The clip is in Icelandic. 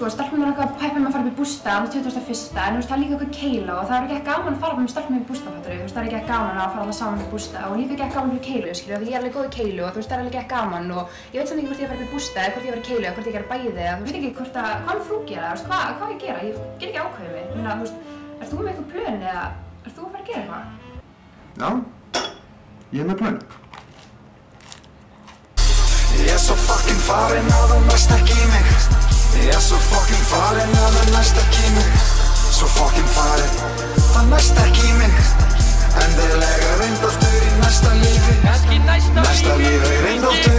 sko, stelpum eitthvað pæpum að fara upp í bústað á 21. En það er líka eitthvað keila og það er ekki gaman að fara með stelpum í bústað, fattar þú? Það er ekki gaman að fara alltaf saman í bústað og líka ekki gaman fyrir keilu, skilju, því ég er alveg góð í keilu og það er alveg ekki gaman og ég veit samt ekki hvort ég fara upp í bústað eða hvort ég fara í keilu eða hvort ég gera bæði eða þú veist ekki hvort að, hvað frú gera, hvað ég gera, ég get ekki ákveðið mig. Þú veist, ert þú með eitthvað plön eða ert þú að fara að gera eitthvað? Já, ég með plön. Ég er svo fucking farinn að þú næst ekki í mig. Ég er svo fucking farinn að þú næst ekki í mig. Svo fucking farinn, það næst ekki í mig. Endilega reynd aftur í næsta lífi. Næsta lífi, reynd aftur